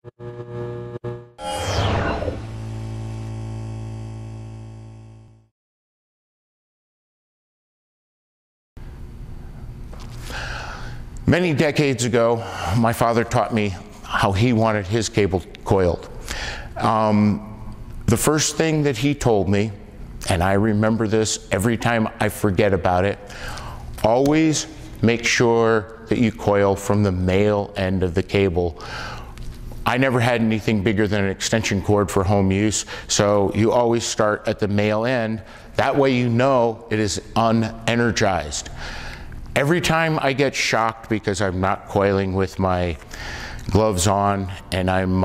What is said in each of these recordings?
Many decades ago, my father taught me how he wanted his cable coiled. The first thing that he told me, and I remember this every time I forget about it, always make sure that you coil from the male end of the cable. I never had anything bigger than an extension cord for home use, so you always start at the male end. That way you know it is unenergized. Every time I get shocked because I'm not coiling with my gloves on and I'm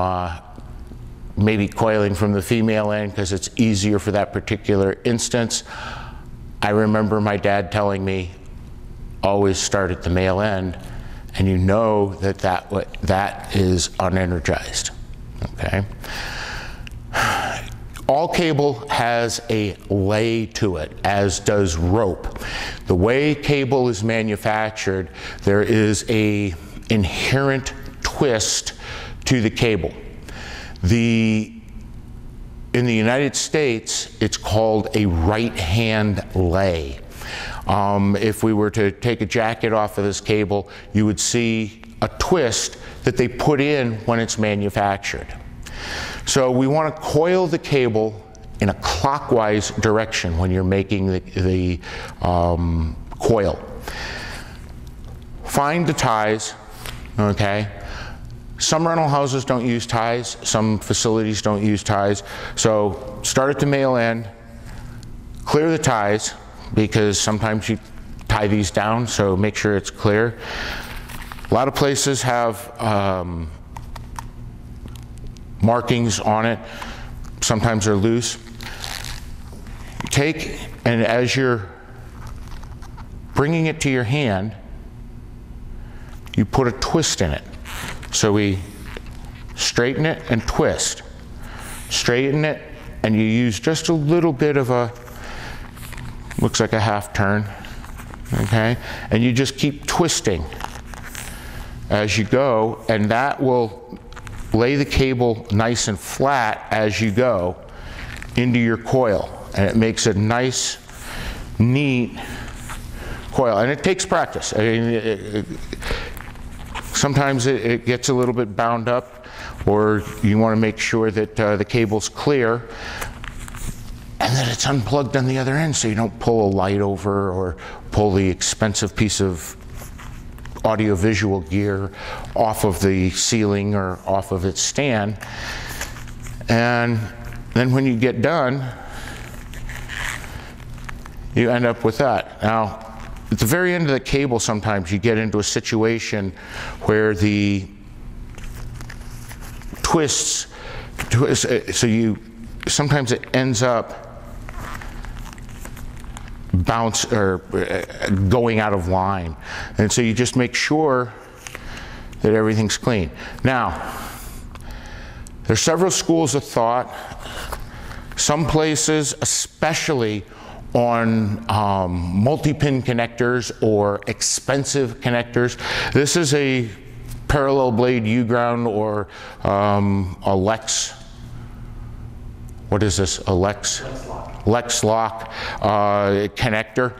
maybe coiling from the female end because it's easier for that particular instance, I remember my dad telling me, always start at the male end, and you know that that is unenergized, okay? All cable has a lay to it, as does rope. The way cable is manufactured, there is an inherent twist to the cable. In the United States, it's called a right-hand lay. If we were to take a jacket off of this cable, you would see a twist that they put in when it's manufactured. So we want to coil the cable in a clockwise direction when you're making the coil. Find the ties, okay? Some rental houses don't use ties, some facilities don't use ties. So start at the male end, clear the ties, because sometimes you tie these down, so make sure it's clear. A lot of places have markings on it, sometimes they're loose. Take, and as you're bringing it to your hand, you put a twist in it. So we straighten it and twist. Straighten it, and you use just a little bit of a, looks like a half turn, okay? And you just keep twisting as you go, and that will lay the cable nice and flat as you go into your coil. And it makes a nice, neat coil. And it takes practice. I mean, sometimes it gets a little bit bound up, or you want to make sure that the cable's clear and that it's unplugged on the other end so you don't pull a light over or pull the expensive piece of audio-visual gear off of the ceiling or off of its stand. And then when you get done, you end up with that. Now, at the very end of the cable, sometimes you get into a situation where the twists, so sometimes it ends up going out of line. And so you just make sure that everything's clean. Now, there's several schools of thought. Some places, especially on multi-pin connectors or expensive connectors. This is a parallel blade U-ground or a Lex. What is this? A Lex lock connector.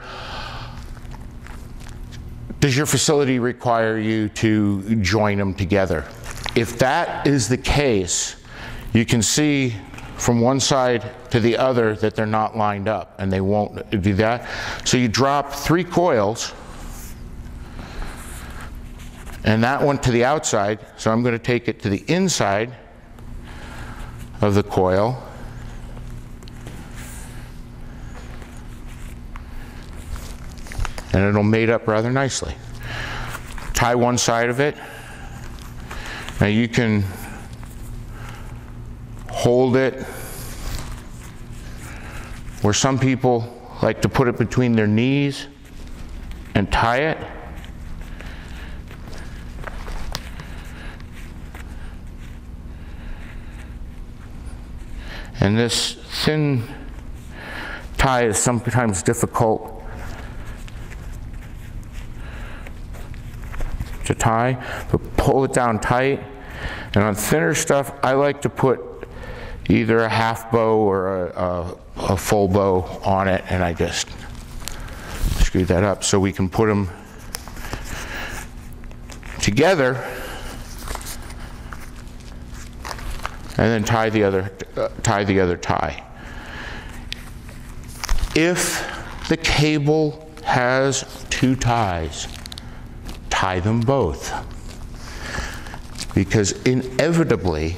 Does your facility require you to join them together? If that is the case, you can see from one side to the other that they're not lined up, and they won't do that. So you drop 3 coils, and that one to the outside, so I'm going to take it to the inside of the coil. And it'll mate up rather nicely. Tie one side of it. Now you can hold it, where some people like to put it between their knees and tie it. And this thin tie is sometimes difficult to tie, but pull it down tight, And on thinner stuff, I like to put either a half bow or a full bow on it, and I just screw that up so we can put them together and then tie the other tie. If the cable has two ties, tie them both, because inevitably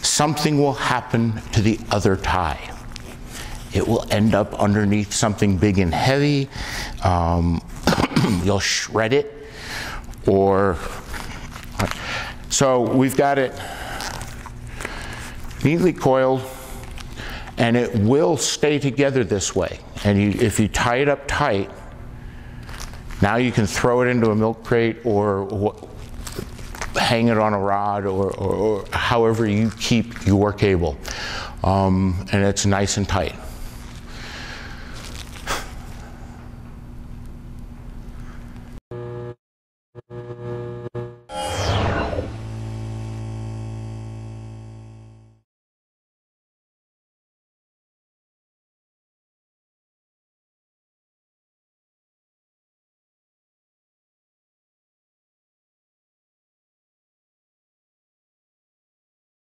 something will happen to the other tie. It will end up underneath something big and heavy. You'll shred it, or so we've got it neatly coiled, and it will stay together this way. And if you tie it up tight, now you can throw it into a milk crate or hang it on a rod, or however you keep your cable, and it's nice and tight.